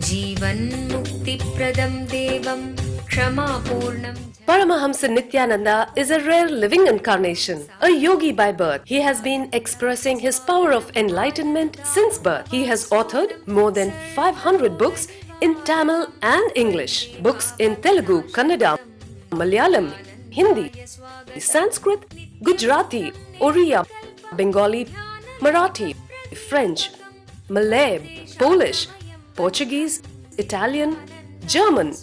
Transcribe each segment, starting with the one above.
Jivanmukti-pradam devam kshama-purnam. Paramahamsa Nithyananda is a rare living incarnation, a yogi by birth. He has been expressing his power of enlightenment since birth. He has authored more than 500 books in Tamil and English, books in Telugu, Kannada, Malayalam, Hindi, Sanskrit, Gujarati, Oriya, Bengali, Marathi, French, Malay, Polish, Portuguese, Italian, German,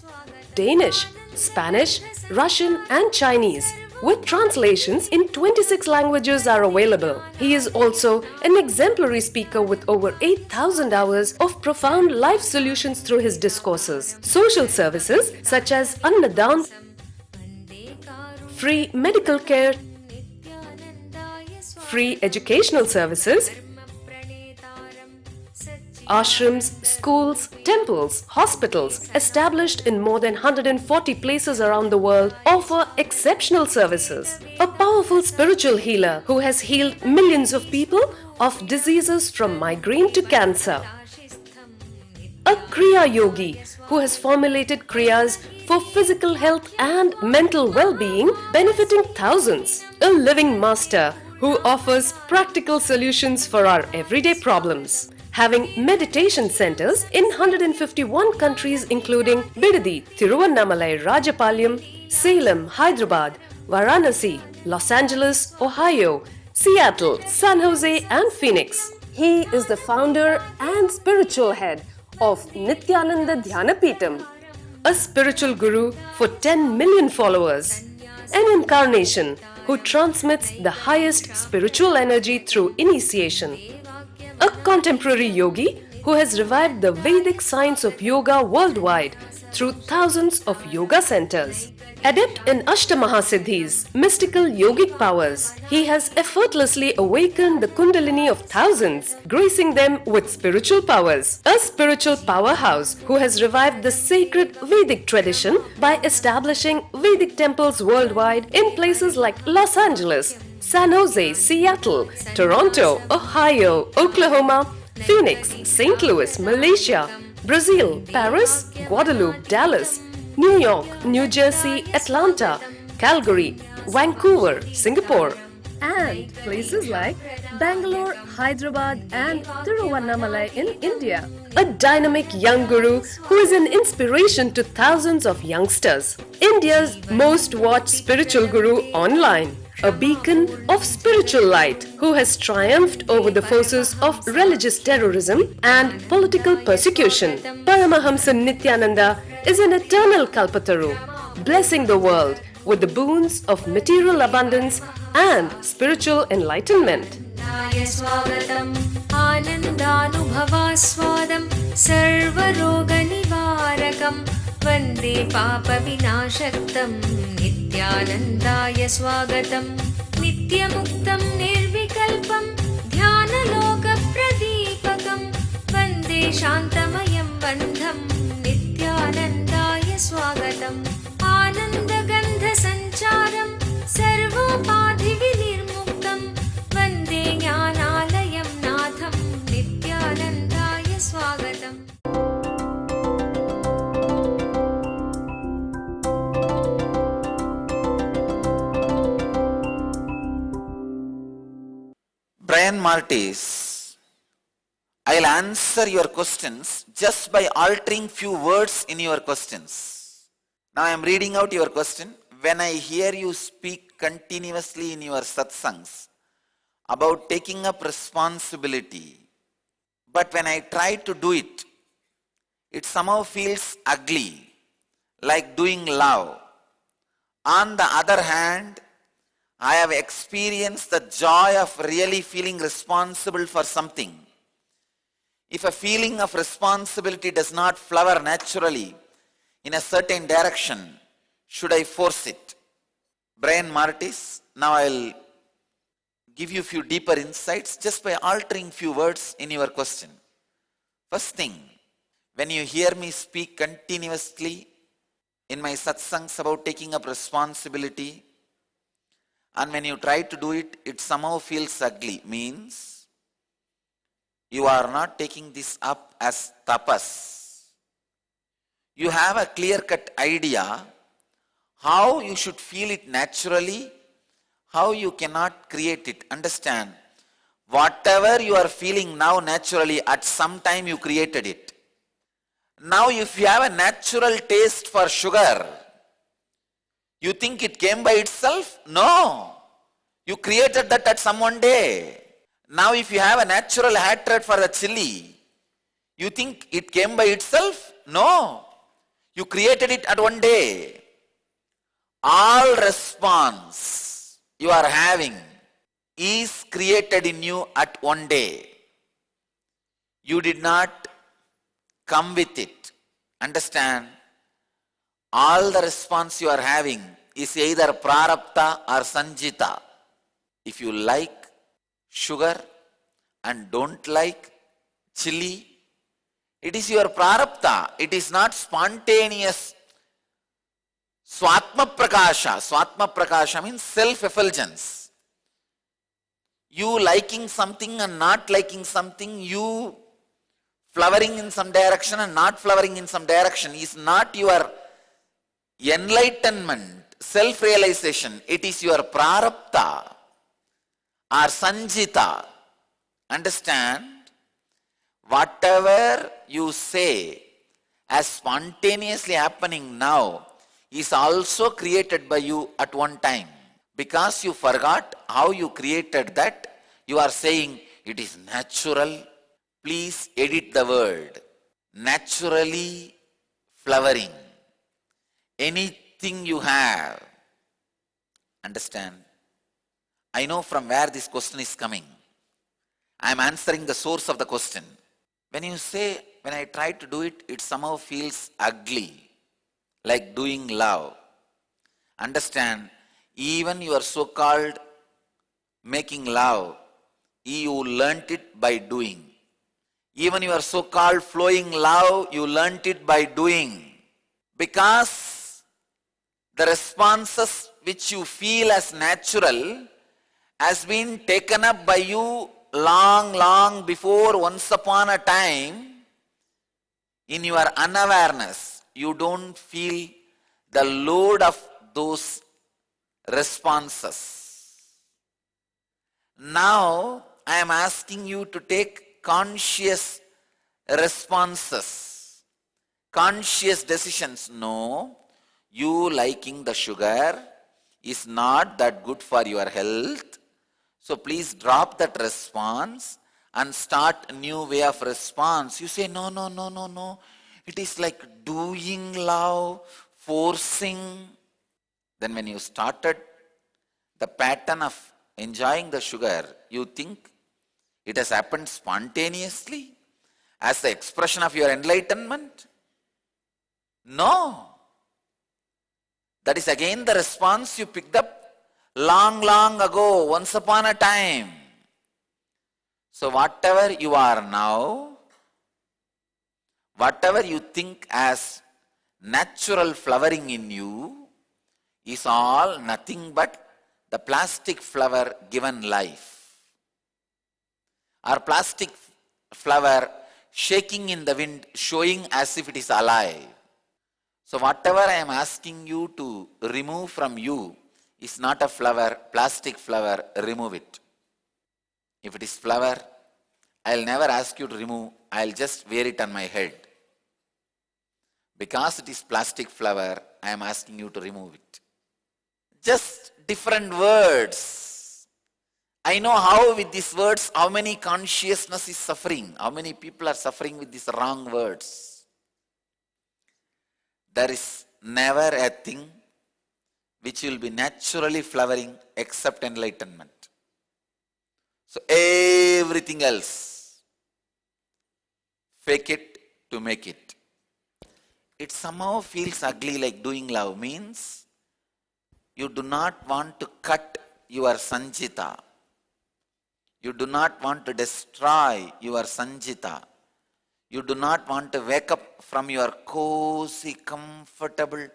Danish, Spanish, Russian and Chinese, with translations in 26 languages are available. He is also an exemplary speaker with over 8,000 hours of profound life solutions through his discourses. Social services such as Annadan, free medical care, free educational services, ashrams, schools, temples, hospitals established in more than 140 places around the world offer exceptional services. A powerful spiritual healer who has healed millions of people of diseases from migraine to cancer. A Kriya Yogi who has formulated Kriyas for physical health and mental well-being benefiting thousands. A living master who offers practical solutions for our everyday problems. Having meditation centers in 151 countries including Bidadi, Tiruvannamalai, Rajapalyam, Salem, Hyderabad, Varanasi, Los Angeles, Ohio, Seattle, San Jose and Phoenix. He is the founder and spiritual head of Nithyananda Dhyanapitham, a spiritual guru for 10 million followers, an incarnation who transmits the highest spiritual energy through initiation. A contemporary yogi who has revived the Vedic science of yoga worldwide through thousands of yoga centers. Adept in Ashtamahasiddhis, mystical yogic powers, he has effortlessly awakened the kundalini of thousands, gracing them with spiritual powers. A spiritual powerhouse who has revived the sacred Vedic tradition by establishing Vedic temples worldwide in places like Los Angeles, San Jose, Seattle, Toronto, Ohio, Oklahoma, Phoenix, St. Louis, Malaysia, Brazil, Paris, Guadeloupe, Dallas, New York, New Jersey, Atlanta, Calgary, Vancouver, Singapore, and places like Bangalore, Hyderabad and Tiruvannamalai in India. A dynamic young guru who is an inspiration to thousands of youngsters. India's most watched spiritual guru online. A beacon of spiritual light who has triumphed over the forces of religious terrorism and political persecution. Paramahamsa Nithyananda is an eternal Kalpataru, blessing the world with the boons of material abundance and spiritual enlightenment. Vande Papa Vinashaktam Nithyanandaya Swagatam Nityamuktam Nirvikalpam Dhyana-loka Pradipakam Vande Shantamayam Bandham Nithyanandaya Swagatam Ananda-gandha Sancharam Sarvopadhi-vinirmuktam Vande Jnanalayam Natham Nithyanandaya Swagatam. Brian Martis, I'll answer your questions just by altering few words in your questions. Now I am reading out your question. When I hear you speak continuously in your satsangs about taking up responsibility, but when I try to do it, it somehow feels ugly, like doing love. On the other hand, I have experienced the joy of really feeling responsible for something. If a feeling of responsibility does not flower naturally in a certain direction, should I force it? Brian Martis, now I'll give you a few deeper insights just by altering few words in your question. First thing, when you hear me speak continuously in my satsangs about taking up responsibility, and when you try to do it, it somehow feels ugly. Means you are not taking this up as tapas. You have a clear-cut idea how you should feel it naturally, how you cannot create it. Understand, whatever you are feeling now naturally, at some time you created it. Now if you have a natural taste for sugar, you think it came by itself? No. You created that at some one day. Now if you have a natural hatred for the chili, you think it came by itself? No. You created it at one day. All response you are having is created in you at one day. You did not come with it. Understand? All the response you are having is either prarabdha or sanjita. If you like sugar and don't like chili, it is your prarabdha. It is not spontaneous swatma prakasha. Swatma prakasha means self-effulgence. You liking something and not liking something, you flowering in some direction and not flowering in some direction is not your enlightenment, self-realization. It is your prarabdha or sanjita. Understand? Whatever you say as spontaneously happening now is also created by you at one time. Because you forgot how you created that, you are saying it is natural. Please edit the word. Naturally flowering. Anything you have. Understand? I know from where this question is coming. I am answering the source of the question. When you say, when I try to do it, it somehow feels ugly, like doing love. Understand, even your so-called making love, you learnt it by doing. Even your so-called flowing love, you learnt it by doing. Because the responses which you feel as natural has been taken up by you long before. Once upon a time, in your unawareness, you don't feel the load of those responses. Now, I am asking you to take conscious responses, conscious decisions. No, you liking the sugar is not that good for your health. So please drop that response and start a new way of response. You say, no. It is like doing love, forcing. Then when you started the pattern of enjoying the sugar, you think it has happened spontaneously as the expression of your enlightenment? No. That is again the response you picked up long ago, once upon a time. So whatever you are now, whatever you think as natural flowering in you is all nothing but the plastic flower given life. Or plastic flower shaking in the wind, showing as if it is alive. So whatever I am asking you to remove from you is not a flower, plastic flower, remove it. If it is flower, I'll never ask you to remove, I'll just wear it on my head. Because it is plastic flower, I am asking you to remove it. Just different words. I know how with these words, how many consciousness is suffering, how many people are suffering with these wrong words. There is never a thing which will be naturally flowering except enlightenment. So everything else, fake it to make it. It somehow feels ugly, like doing love means you do not want to cut your sanjita. You do not want to destroy your sanjita. You do not want to wake up from your cozy, comfortable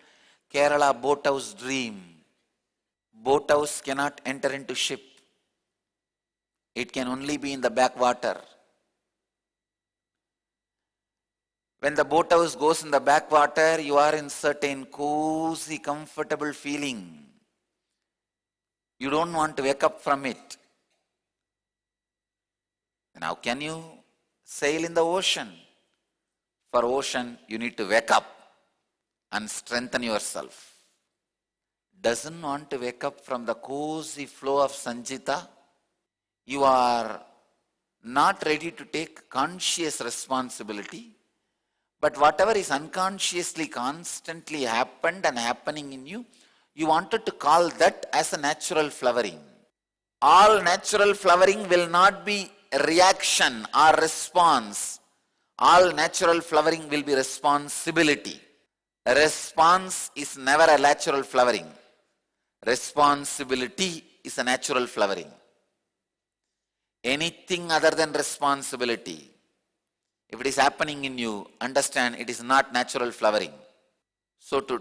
Kerala boathouse dream. Boathouse cannot enter into ship. It can only be in the backwater. When the boathouse goes in the backwater, you are in certain cozy, comfortable feeling. You don't want to wake up from it. And how can you sail in the ocean? For ocean, you need to wake up and strengthen yourself. Doesn't want to wake up from the cozy flow of Sanjita. You are not ready to take conscious responsibility. But whatever is unconsciously constantly happened and happening in you, you wanted to call that as a natural flowering. All natural flowering will not be a reaction or response. All natural flowering will be responsibility. A response is never a natural flowering. Responsibility is a natural flowering. Anything other than responsibility, if it is happening in you, understand it is not natural flowering. So to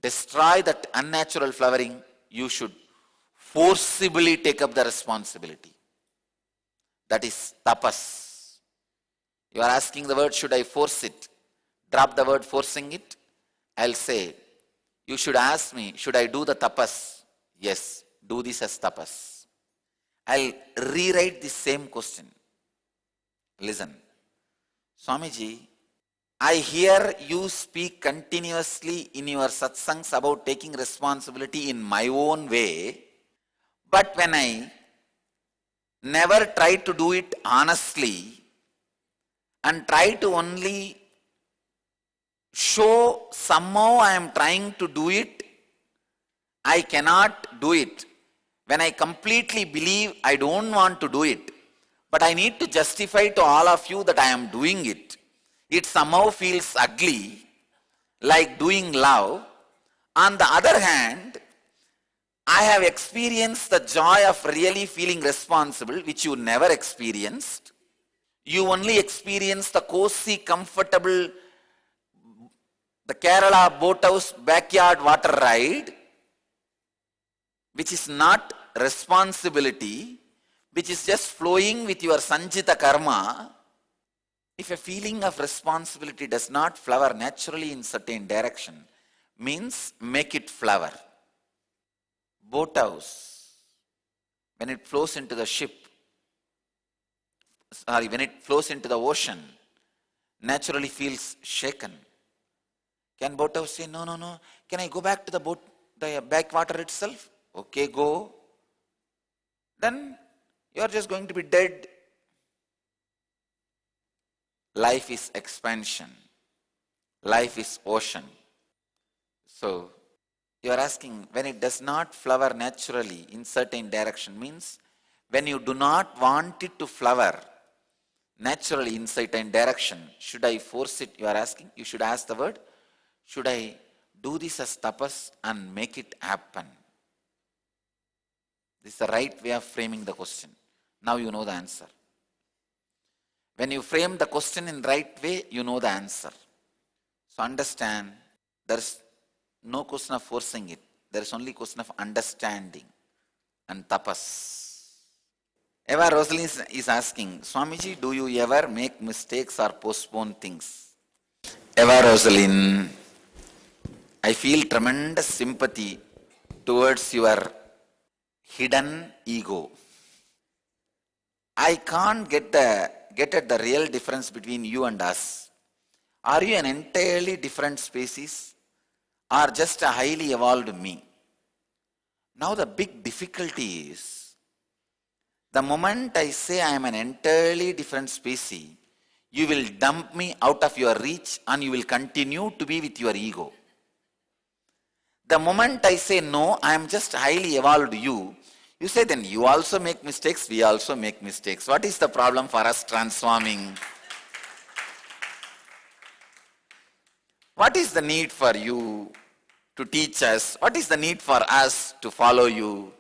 destroy that unnatural flowering, you should forcibly take up the responsibility. That is tapas. You are asking the word, should I force it? Drop the word forcing it. I'll say, you should ask me, should I do the tapas? Yes, do this as tapas. I'll rewrite the same question. Listen. Swamiji, I hear you speak continuously in your satsangs about taking responsibility in my own way, but when I never try to do it honestly and try to only show somehow I am trying to do it, I cannot do it. When I completely believe I don't want to do it, but I need to justify to all of you that I am doing it, it somehow feels ugly, like doing love. On the other hand, I have experienced the joy of really feeling responsible, which you never experienced. You only experienced the cozy, comfortable, the Kerala boathouse backyard water ride, which is not responsibility, which is just flowing with your Sanjita karma. If a feeling of responsibility does not flower naturally in certain direction, means make it flower. Boathouse, when it flows into the ship, when it flows into the ocean, naturally feels shaken. Can boathouse say, no, no, no, can I go back to the backwater itself? Okay, go. Then you are just going to be dead. Life is expansion. Life is ocean. So, you are asking, when it does not flower naturally in certain direction, means when you do not want it to flower naturally in certain direction, should I force it? You are asking, you should ask the word, should I do this as tapas and make it happen? This is the right way of framing the question. Now you know the answer. When you frame the question in right way, you know the answer. So understand, there is no question of forcing it. There is only question of understanding and tapas. Eva Rosalind is asking, Swamiji, do you ever make mistakes or postpone things? Eva Rosalind, I feel tremendous sympathy towards your hidden ego. I can't get at the real difference between you and us. Are you an entirely different species or just a highly evolved me? Now the big difficulty is, the moment I say I am an entirely different species, you will dump me out of your reach and you will continue to be with your ego. The moment I say no, I am just highly evolved you say then you also make mistakes, we also make mistakes. What is the problem for us transforming? What is the need for you to teach us? What is the need for us to follow you?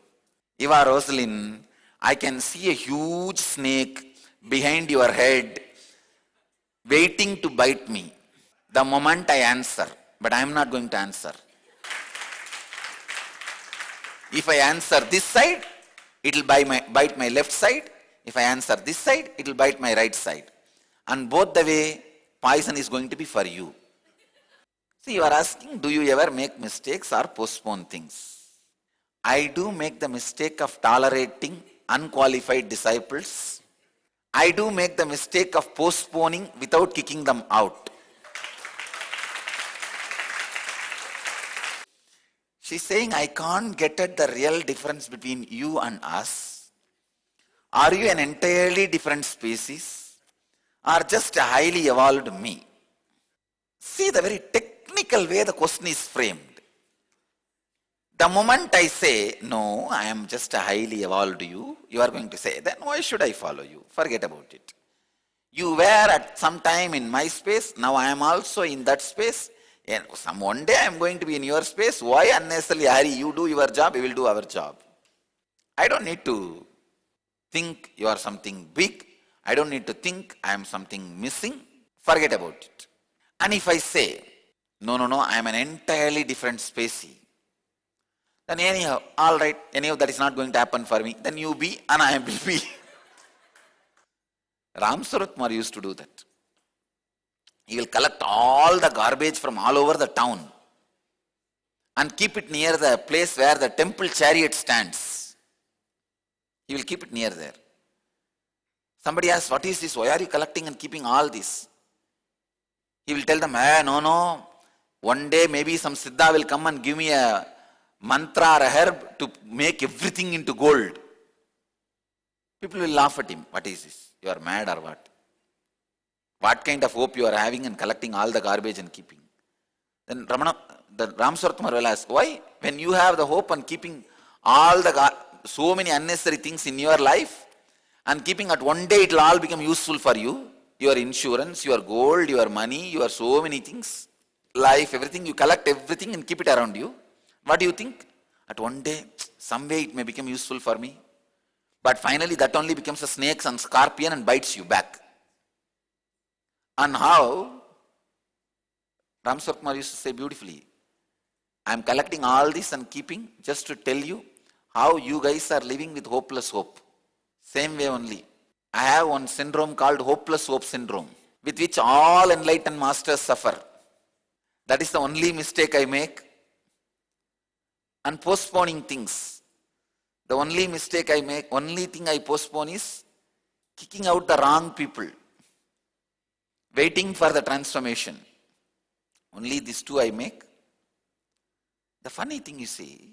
Eva Rosalind, I can see a huge snake behind your head waiting to bite me the moment I answer, but I am not going to answer. If I answer this side, it will bite my left side. If I answer this side, it will bite my right side. And both the way, poison is going to be for you. See, you are asking, do you ever make mistakes or postpone things? I do make the mistake of tolerating unqualified disciples. I do make the mistake of postponing without kicking them out. She's saying, I can't get at the real difference between you and us. Are you an entirely different species or just a highly evolved me? See the very technical way the question is framed. The moment I say, no, I am just a highly evolved you, you are going to say, then why should I follow you? Forget about it. You were at some time in my space, now I am also in that space. And one day I am going to be in your space. Why unnecessarily, Hari, you do your job, we will do our job. I don't need to think you are something big. I don't need to think I am something missing. Forget about it. And if I say, no, I am an entirely different species, then anyhow, all right, anyhow, that is not going to happen for me. Then you be and I will be. Ram Saratkumar used to do that. He will collect all the garbage from all over the town and keep it near the place where the temple chariot stands. He will keep it near there. Somebody asks, what is this? Why are you collecting and keeping all this? He will tell them, no. One day maybe some Siddha will come and give me a mantra or a herb to make everything into gold. People will laugh at him. What is this? You are mad or what? What kind of hope you are having and collecting all the garbage and keeping? Then Ram Saratkumar will ask, why? When you have the hope and keeping all the so many unnecessary things in your life and keeping at one day it will all become useful for you, your insurance, your gold, your money, your so many things, life, everything, you collect everything and keep it around you. What do you think? At one day, some way it may become useful for me. But finally that only becomes a snake and scorpion and bites you back. And how? Ram Saratkumar used to say beautifully, I am collecting all this and keeping just to tell you how you guys are living with hopeless hope. Same way only. I have one syndrome called hopeless hope syndrome, with which all enlightened masters suffer. That is the only mistake I make. And postponing things. The only mistake I make, only thing I postpone is kicking out the wrong people. Waiting for the transformation. Only these two I make. The funny thing you see,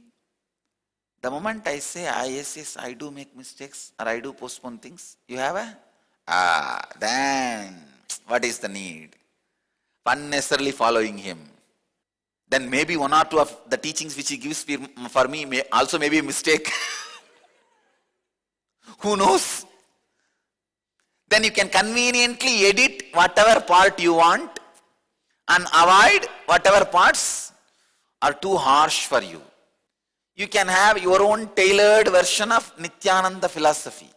the moment I say, yes, I do make mistakes or I do postpone things, you have then what is the need? Unnecessarily following him. Then maybe one or two of the teachings which he gives for me may also be a mistake. Who knows? Then you can conveniently edit whatever part you want and avoid whatever parts are too harsh for you. You can have your own tailored version of Nithyananda philosophy.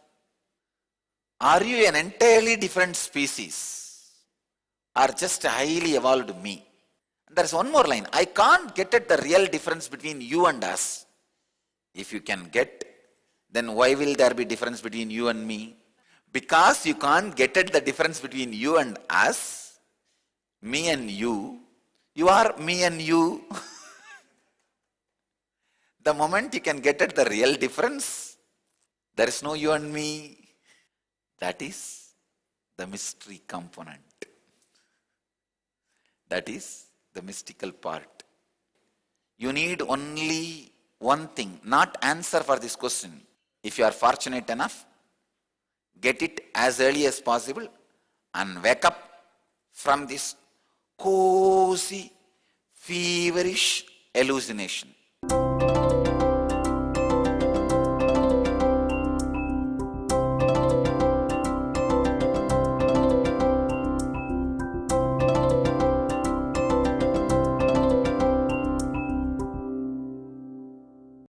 Are you an entirely different species or just a highly evolved me? There is one more line. I can't get at the real difference between you and us. If you can get, then why will there be difference between you and me? Because you can't get at the difference between you and us, me and you are me and you. The moment you can get at the real difference, there is no you and me. That is the mystery component. That is the mystical part. You need only one thing, not answer for this question. If you are fortunate enough, get it as early as possible and wake up from this cozy, feverish hallucination.